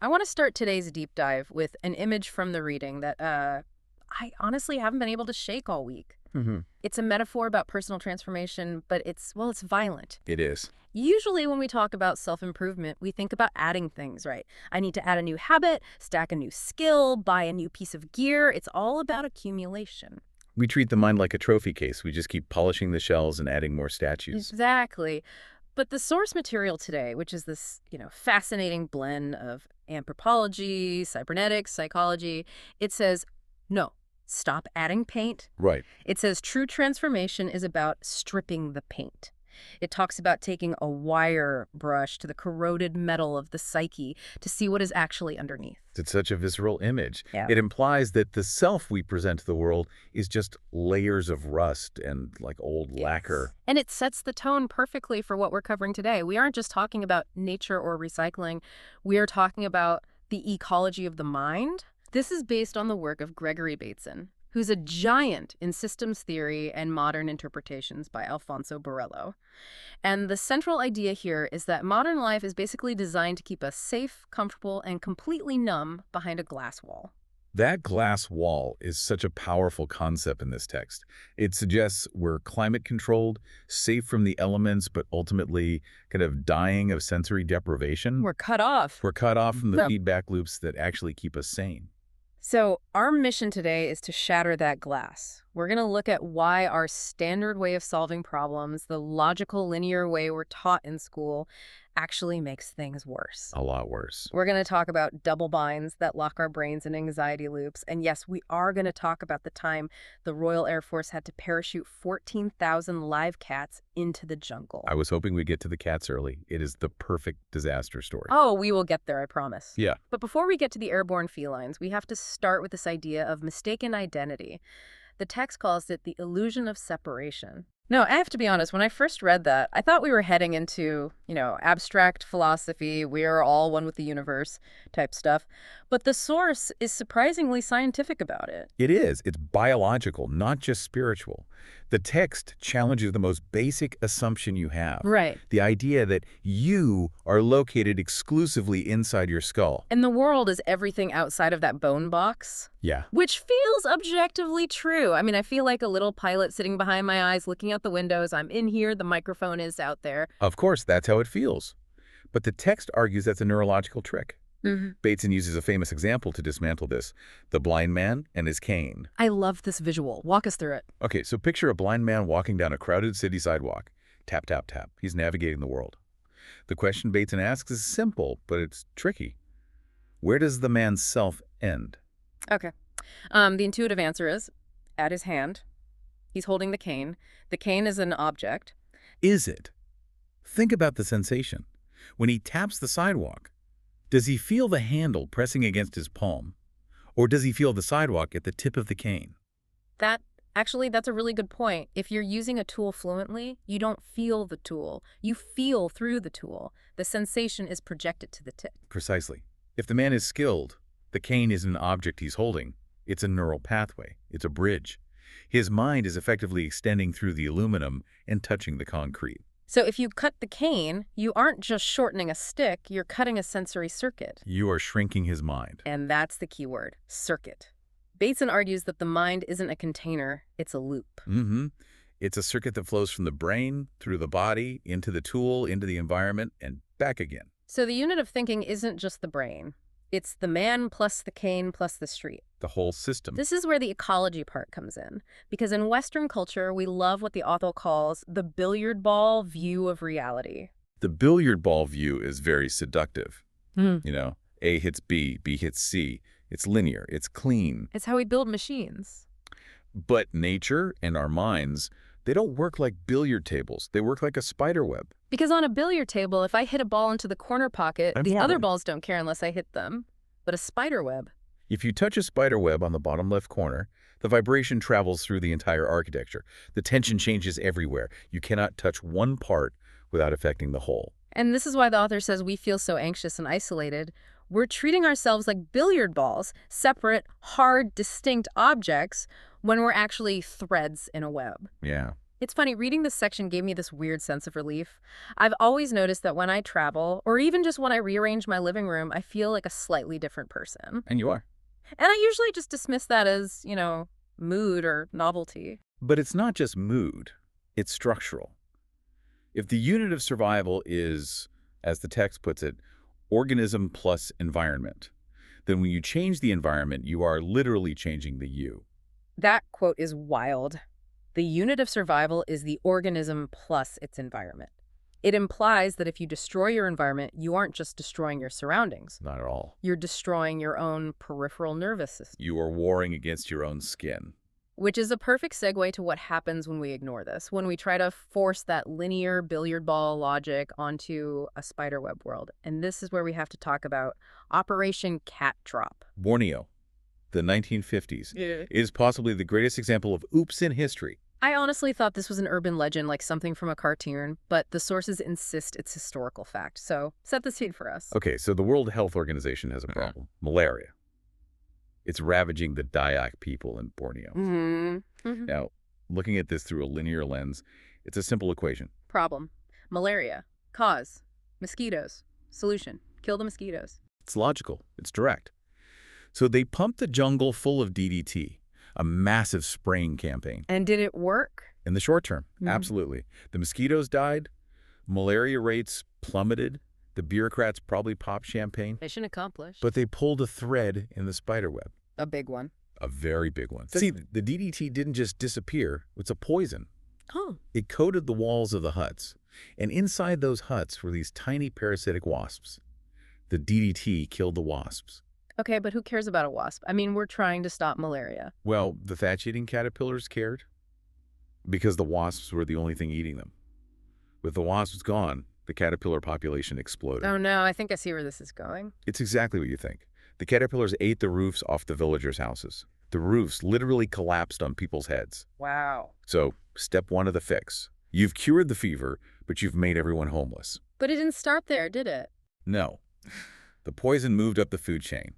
I want to start today's deep dive with an image from the reading that I honestly haven't been able to shake all week. Mm-hmm. It's a metaphor about personal transformation, but it's violent. It is. Usually when we talk about self-improvement, we think about adding things, right? I need to add a new habit, stack a new skill, buy a new piece of gear. It's all about accumulation. We treat the mind like a trophy case. We just keep polishing the shells and adding more statues. Exactly. But the source material today, which is this, fascinating blend of anthropology, cybernetics, psychology, it says, no, stop adding paint. Right. It says true transformation is about stripping the paint. It talks about taking a wire brush to the corroded metal of the psyche to see what is actually underneath. It's such a visceral image. Yeah. It implies that the self we present to the world is just layers of rust and like old lacquer. And it sets the tone perfectly for what we're covering today. We aren't just talking about nature or recycling. We are talking about the ecology of the mind. This is based on the work of Gregory Bateson, who's a giant in systems theory and modern interpretations by Alfonso Borello. And the central idea here is that modern life is basically designed to keep us safe, comfortable, and completely numb behind a glass wall. That glass wall is such a powerful concept in this text. It suggests we're climate-controlled, safe from the elements, but ultimately kind of dying of sensory deprivation. We're cut off. We're cut off from the Yep. feedback loops that actually keep us sane. So our mission today is to shatter that glass. We're going to look at why our standard way of solving problems, the logical, linear way we're taught in school, actually makes things worse. A lot worse. We're going to talk about double binds that lock our brains in anxiety loops. And yes, we are going to talk about the time the Royal Air Force had to parachute 14,000 live cats into the jungle. I was hoping we'd get to the cats early. It is the perfect disaster story. Oh, we will get there, I promise. Yeah. But before we get to the airborne felines, we have to start with this idea of mistaken identity. The text calls it the illusion of separation. No, I have to be honest, when I first read that, I thought we were heading into, abstract philosophy, we are all one with the universe type stuff. But the source is surprisingly scientific about it. It is. It's biological, not just spiritual. The text challenges the most basic assumption you have. Right. The idea that you are located exclusively inside your skull. And the world is everything outside of that bone box. Yeah. Which feels objectively true. I mean, I feel like a little pilot sitting behind my eyes, looking out the windows. I'm in here, the microphone is out there. Of course, that's how it feels. But the text argues that's a neurological trick. Mm-hmm. Bateson uses a famous example to dismantle this: the blind man and his cane. I love this visual. Walk us through it. Okay, so picture a blind man walking down a crowded city sidewalk. Tap, tap, tap. He's navigating the world. The question Bateson asks is simple, but it's tricky. Where does the man's self end? Okay. The intuitive answer is at his hand. He's holding the cane. The cane is an object. Is it? Think about the sensation. When he taps the sidewalk, does he feel the handle pressing against his palm? Or does he feel the sidewalk at the tip of the cane? That's a really good point. If you're using a tool fluently, you don't feel the tool. You feel through the tool. The sensation is projected to the tip. Precisely. If the man is skilled, the cane isn't an object he's holding. It's a neural pathway. It's a bridge. His mind is effectively extending through the aluminum and touching the concrete. So if you cut the cane, you aren't just shortening a stick, you're cutting a sensory circuit. You are shrinking his mind. And that's the key word, circuit. Bateson argues that the mind isn't a container, it's a loop. Mm-hmm. It's a circuit that flows from the brain, through the body, into the tool, into the environment, and back again. So the unit of thinking isn't just the brain. It's the man plus the cane plus the street. The whole system. This is where the ecology part comes in. Because in Western culture, we love what the author calls the billiard ball view of reality. The billiard ball view is very seductive. Mm. You know, A hits B, B hits C. It's linear. It's clean. It's how we build machines. But nature and our minds, they don't work like billiard tables. They work like a spider web. Because on a billiard table, if I hit a ball into the corner pocket, the other balls don't care unless I hit them. But a spider web. If you touch a spider web on the bottom left corner, the vibration travels through the entire architecture. The tension changes everywhere. You cannot touch one part without affecting the whole. And this is why the author says we feel so anxious and isolated. We're treating ourselves like billiard balls, separate, hard, distinct objects, when we're actually threads in a web. Yeah. It's funny, reading this section gave me this weird sense of relief. I've always noticed that when I travel, or even just when I rearrange my living room, I feel like a slightly different person. And you are. And I usually just dismiss that as, mood or novelty. But it's not just mood. It's structural. If the unit of survival is, as the text puts it, organism plus environment, then when you change the environment, you are literally changing the you. That quote is wild. The unit of survival is the organism plus its environment. It implies that if you destroy your environment, you aren't just destroying your surroundings. Not at all. You're destroying your own peripheral nervous system. You are warring against your own skin. Which is a perfect segue to what happens when we ignore this, when we try to force that linear billiard ball logic onto a spiderweb world. And this is where we have to talk about Operation Cat Drop. Borneo, the 1950s, is possibly the greatest example of oops in history. I honestly thought this was an urban legend, like something from a cartoon, but the sources insist it's historical fact. So set the scene for us. Okay, so the World Health Organization has a problem. Malaria. It's ravaging the Dayak people in Borneo. Now, looking at this through a linear lens, it's a simple equation. Problem. Malaria. Cause. Mosquitoes. Solution. Kill the mosquitoes. It's logical. It's direct. So they pumped the jungle full of DDT, a massive spraying campaign. And did it work? In the short term, absolutely. The mosquitoes died, malaria rates plummeted, the bureaucrats probably popped champagne. Mission accomplished. But they pulled a thread in the spiderweb. A big one. A very big one. See, the DDT didn't just disappear. It's a poison. Oh. It coated the walls of the huts. And inside those huts were these tiny parasitic wasps. The DDT killed the wasps. Okay, but who cares about a wasp? I mean, we're trying to stop malaria. Well, the thatch-eating caterpillars cared because the wasps were the only thing eating them. With the wasps gone, the caterpillar population exploded. Oh no, I think I see where this is going. It's exactly what you think. The caterpillars ate the roofs off the villagers' houses. The roofs literally collapsed on people's heads. Wow. So, step one of the fix. You've cured the fever, but you've made everyone homeless. But it didn't start there, did it? No. The poison moved up the food chain.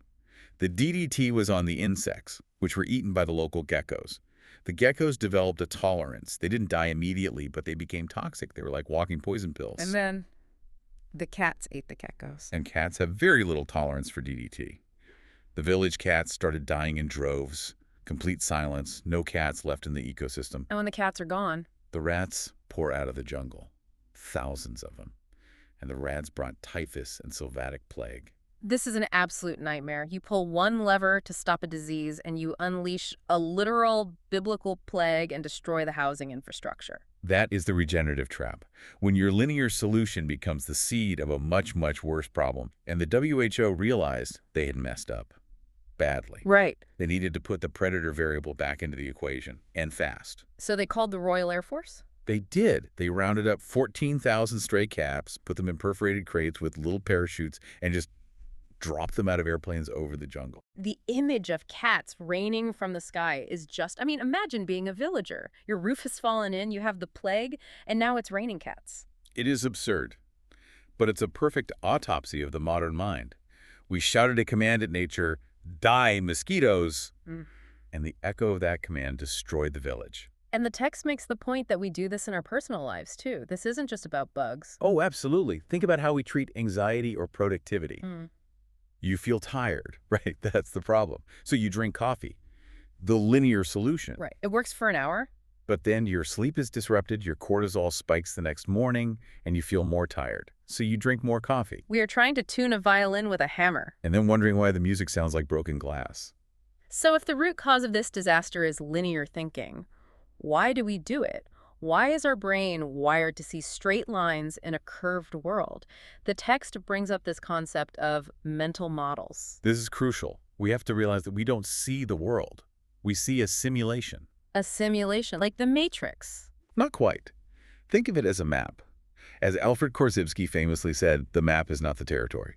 The DDT was on the insects, which were eaten by the local geckos. The geckos developed a tolerance. They didn't die immediately, but they became toxic. They were like walking poison pills. And then the cats ate the geckos. And cats have very little tolerance for DDT. The village cats started dying in droves. Complete silence. No cats left in the ecosystem. And when the cats are gone? The rats pour out of the jungle. Thousands of them. And the rats brought typhus and sylvatic plague. This is an absolute nightmare. You pull one lever to stop a disease and you unleash a literal biblical plague and destroy the housing infrastructure. That is the regenerative trap. When your linear solution becomes the seed of a much, much worse problem. And the WHO realized they had messed up. Badly. Right. They needed to put the predator variable back into the equation, and fast. So they called the Royal Air Force? They did. They rounded up 14,000 stray cats, put them in perforated crates with little parachutes, and just drop them out of airplanes over the jungle. The image of cats raining from the sky is just, imagine being a villager. Your roof has fallen in, you have the plague, and now it's raining cats. It is absurd, but it's a perfect autopsy of the modern mind. We shouted a command at nature, die, mosquitoes, and the echo of that command destroyed the village. And the text makes the point that we do this in our personal lives, too. This isn't just about bugs. Oh, absolutely. Think about how we treat anxiety or productivity. You feel tired, right? That's the problem. So you drink coffee, the linear solution. Right. It works for an hour. But then your sleep is disrupted, your cortisol spikes the next morning, and you feel more tired. So you drink more coffee. We are trying to tune a violin with a hammer. And then wondering why the music sounds like broken glass. So if the root cause of this disaster is linear thinking, why do we do it? Why is our brain wired to see straight lines in a curved world? The text brings up this concept of mental models. This is crucial. We have to realize that we don't see the world. We see a simulation. A simulation, like the Matrix. Not quite. Think of it as a map. As Alfred Korzybski famously said, the map is not the territory.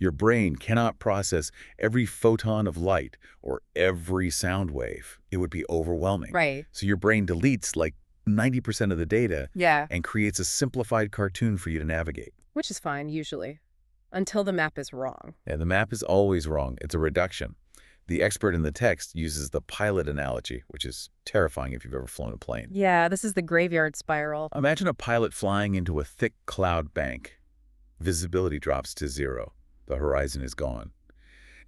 Your brain cannot process every photon of light or every sound wave. It would be overwhelming. Right. So your brain deletes like 90% of the data and creates a simplified cartoon for you to navigate. Which is fine, usually, until the map is wrong. And the map is always wrong. It's a reduction. The expert in the text uses the pilot analogy, which is terrifying if you've ever flown a plane. Yeah, this is the graveyard spiral. Imagine a pilot flying into a thick cloud bank. Visibility drops to 0. The horizon is gone.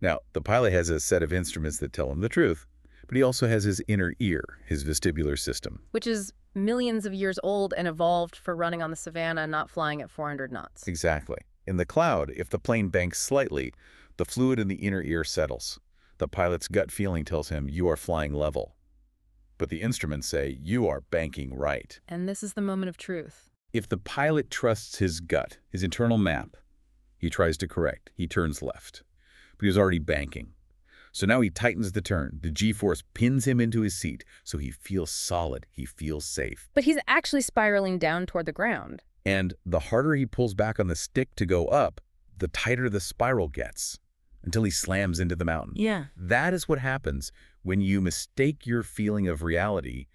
Now, the pilot has a set of instruments that tell him the truth, but he also has his inner ear, his vestibular system. Which is millions of years old and evolved for running on the savannah, not flying at 400 knots. Exactly. In the cloud, if the plane banks slightly, the fluid in the inner ear settles. The pilot's gut feeling tells him you are flying level. But the instruments say you are banking right. And this is the moment of truth. If the pilot trusts his gut, his internal map, he tries to correct. He turns left. But he was already banking. So now he tightens the turn. The G-force pins him into his seat, so he feels solid. He feels safe. But he's actually spiraling down toward the ground. And the harder he pulls back on the stick to go up, the tighter the spiral gets, until he slams into the mountain. Yeah. That is what happens when you mistake your feeling of reality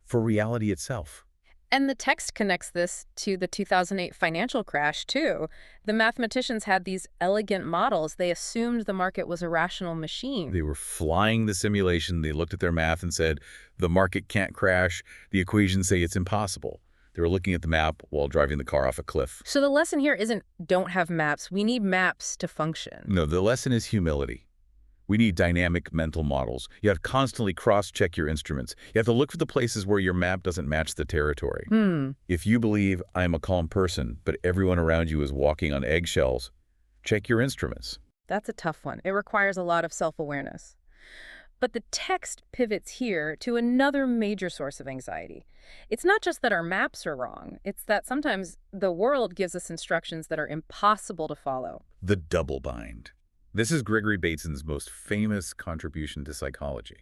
for reality itself. And the text connects this to the 2008 financial crash, too. The mathematicians had these elegant models. They assumed the market was a rational machine. They were flying the simulation. They looked at their math and said, the market can't crash. The equations say it's impossible. They were looking at the map while driving the car off a cliff. So the lesson here isn't don't have maps. We need maps to function. No, the lesson is humility. We need dynamic mental models. You have to constantly cross-check your instruments. You have to look for the places where your map doesn't match the territory. If you believe I'm a calm person, but everyone around you is walking on eggshells, check your instruments. That's a tough one. It requires a lot of self-awareness. But the text pivots here to another major source of anxiety. It's not just that our maps are wrong. It's that sometimes the world gives us instructions that are impossible to follow. The double bind. This is Gregory Bateson's most famous contribution to psychology.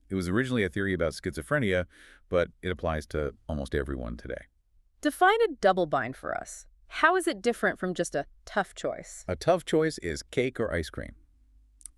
It was originally a theory about schizophrenia, but it applies to almost everyone today. Define a double bind for us. How is it different from just a tough choice? A tough choice is cake or ice cream.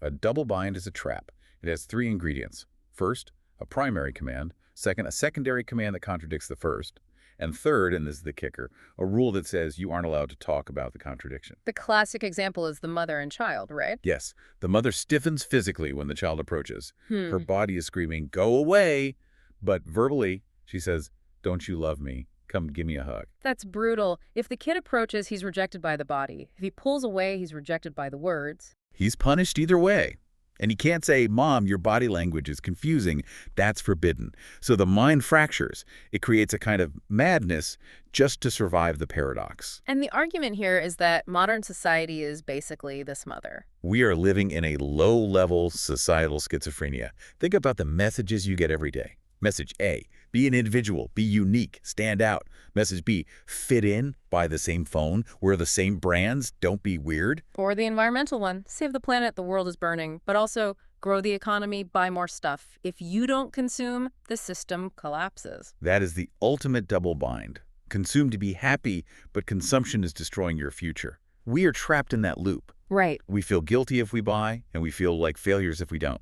A double bind is a trap. It has 3 ingredients. First, a primary command. Second, a secondary command that contradicts the first. And third, and this is the kicker, a rule that says you aren't allowed to talk about the contradiction. The classic example is the mother and child, right? Yes, the mother stiffens physically when the child approaches. Her body is screaming, go away. But verbally, she says, don't you love me? Come give me a hug. That's brutal. If the kid approaches, he's rejected by the body. If he pulls away, he's rejected by the words. He's punished either way. And he can't say, Mom, your body language is confusing. That's forbidden. So the mind fractures. It creates a kind of madness just to survive the paradox. And the argument here is that modern society is basically this mother. We are living in a low-level societal schizophrenia. Think about the messages you get every day. Message A, be an individual, be unique, stand out. Message B, fit in, buy the same phone, wear the same brands, don't be weird. Or the environmental one, save the planet, the world is burning, but also grow the economy, buy more stuff. If you don't consume, the system collapses. That is the ultimate double bind. Consume to be happy, but consumption is destroying your future. We are trapped in that loop. Right. We feel guilty if we buy, and we feel like failures if we don't.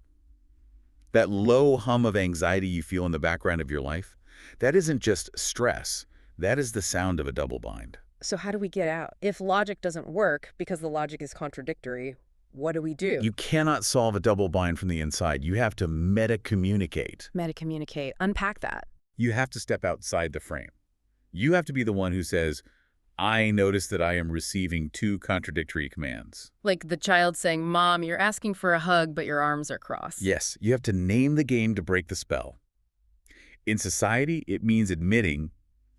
That low hum of anxiety you feel in the background of your life, that isn't just stress. That is the sound of a double bind. So how do we get out? If logic doesn't work because the logic is contradictory, what do we do? You cannot solve a double bind from the inside. You have to meta-communicate. Meta-communicate. Unpack that. You have to step outside the frame. You have to be the one who says, I notice that I am receiving 2 contradictory commands. Like the child saying, Mom, you're asking for a hug, but your arms are crossed. Yes, you have to name the game to break the spell. In society, it means admitting,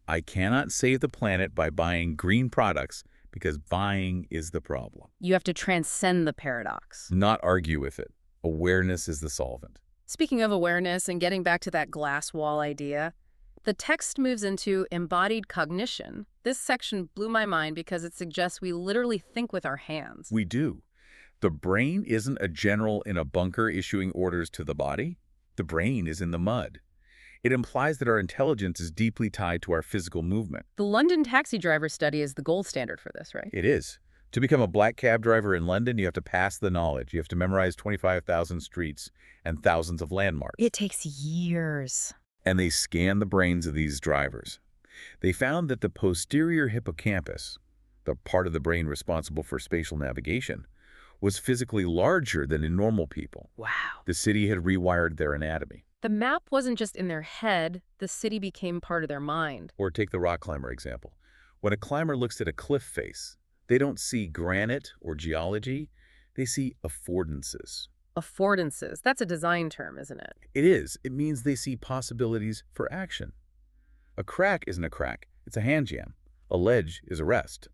I cannot save the planet by buying green products because buying is the problem. You have to transcend the paradox. Not argue with it. Awareness is the solvent. Speaking of awareness and getting back to that glass wall idea, the text moves into embodied cognition. This section blew my mind because it suggests we literally think with our hands. We do. The brain isn't a general in a bunker issuing orders to the body. The brain is in the mud. It implies that our intelligence is deeply tied to our physical movement. The London taxi driver study is the gold standard for this, right? It is. To become a black cab driver in London, you have to pass the knowledge. You have to memorize 25,000 streets and thousands of landmarks. It takes years. And they scanned the brains of these drivers. They found that the posterior hippocampus, the part of the brain responsible for spatial navigation, was physically larger than in normal people. Wow. The city had rewired their anatomy. The map wasn't just in their head, the city became part of their mind. Or take the rock climber example. When a climber looks at a cliff face, they don't see granite or geology, they see affordances. Affordances. That's a design term, isn't it? It is. It means they see possibilities for action. A crack isn't a crack, it's a hand jam. A ledge is a rest.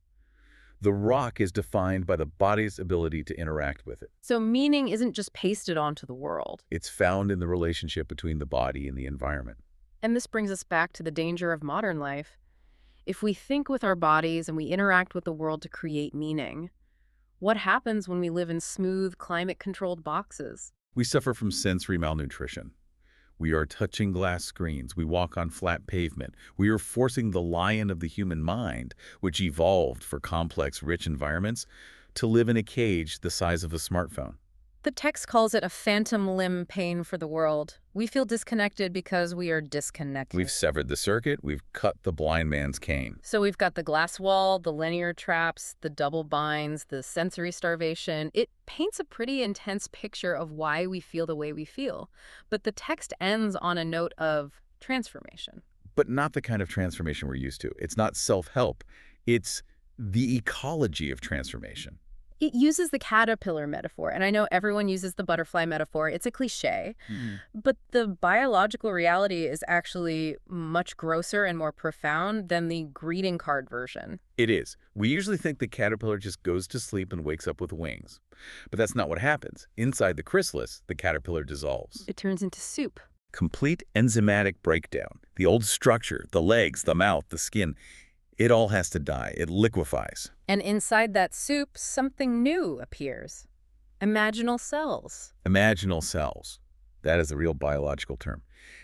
The rock is defined by the body's ability to interact with it. So meaning isn't just pasted onto the world. It's found in the relationship between the body and the environment. And this brings us back to the danger of modern life. If we think with our bodies and we interact with the world to create meaning, what happens when we live in smooth, climate-controlled boxes? We suffer from sensory malnutrition. We are touching glass screens. We walk on flat pavement. We are forcing the lion of the human mind, which evolved for complex, rich environments, to live in a cage the size of a smartphone. The text calls it a phantom limb pain for the world. We feel disconnected because we are disconnected. We've severed the circuit. We've cut the blind man's cane. So we've got the glass wall, the linear traps, the double binds, the sensory starvation. It paints a pretty intense picture of why we feel the way we feel. But the text ends on a note of transformation. But not the kind of transformation we're used to. It's not self-help. It's the ecology of transformation. It uses the caterpillar metaphor, and I know everyone uses the butterfly metaphor. It's a cliche, but the biological reality is actually much grosser and more profound than the greeting card version. It is. We usually think the caterpillar just goes to sleep and wakes up with wings. But that's not what happens. Inside the chrysalis, the caterpillar dissolves. It turns into soup. Complete enzymatic breakdown. The old structure, the legs, the mouth, the skin, it all has to die. It liquefies. And inside that soup, something new appears. Imaginal cells. Imaginal cells. That is a real biological term.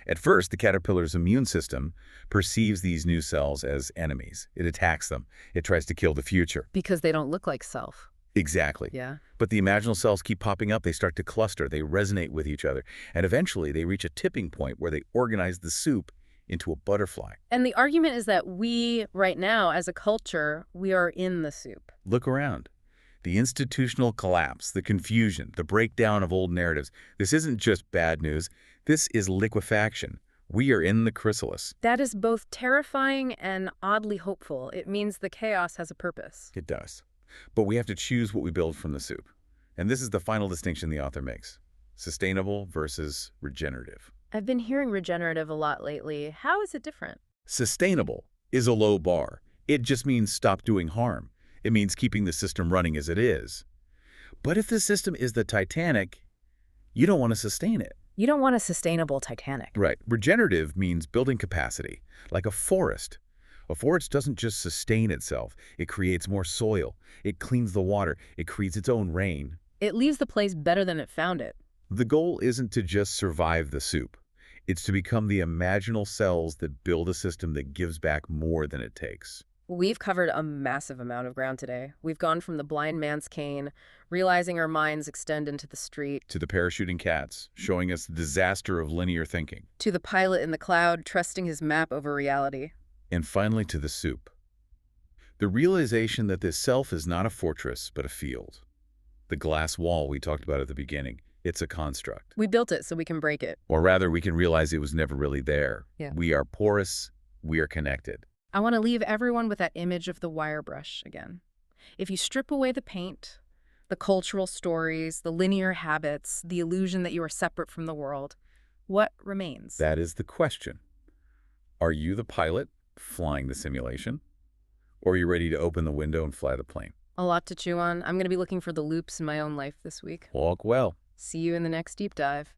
At first, the caterpillar's immune system perceives these new cells as enemies. It attacks them. It tries to kill the future. Because they don't look like self. Exactly. Yeah. But the imaginal cells keep popping up. They start to cluster. They resonate with each other. And eventually, they reach a tipping point where they organize the soup into a butterfly. And the argument is that we, right now, as a culture, we are in the soup. Look around. The institutional collapse, the confusion, the breakdown of old narratives. This isn't just bad news. This is liquefaction. We are in the chrysalis. That is both terrifying and oddly hopeful. It means the chaos has a purpose. It does. But we have to choose what we build from the soup. And this is the final distinction the author makes. Sustainable versus regenerative. I've been hearing regenerative a lot lately. How is it different? Sustainable is a low bar. It just means stop doing harm. It means keeping the system running as it is. But if the system is the Titanic, you don't want to sustain it. You don't want a sustainable Titanic. Right. Regenerative means building capacity, like a forest. A forest doesn't just sustain itself. It creates more soil. It cleans the water. It creates its own rain. It leaves the place better than it found it. The goal isn't to just survive the soup. It's to become the imaginal cells that build a system that gives back more than it takes. We've covered a massive amount of ground today. We've gone from the blind man's cane, realizing our minds extend into the street, To the parachuting cats, showing us the disaster of linear thinking. to the pilot in the cloud trusting his map over reality. And finally to the soup. The realization that this self is not a fortress, but a field. The glass wall we talked about at the beginning. It's a construct. We built it so we can break it. Or rather, we can realize it was never really there. Yeah. We are porous. We are connected. I want to leave everyone with that image of the wire brush again. If you strip away the paint, the cultural stories, the linear habits, the illusion that you are separate from the world, what remains? That is the question. Are you the pilot flying the simulation? Or are you ready to open the window and fly the plane? A lot to chew on. I'm going to be looking for the loops in my own life this week. Walk well. See you in the next deep dive.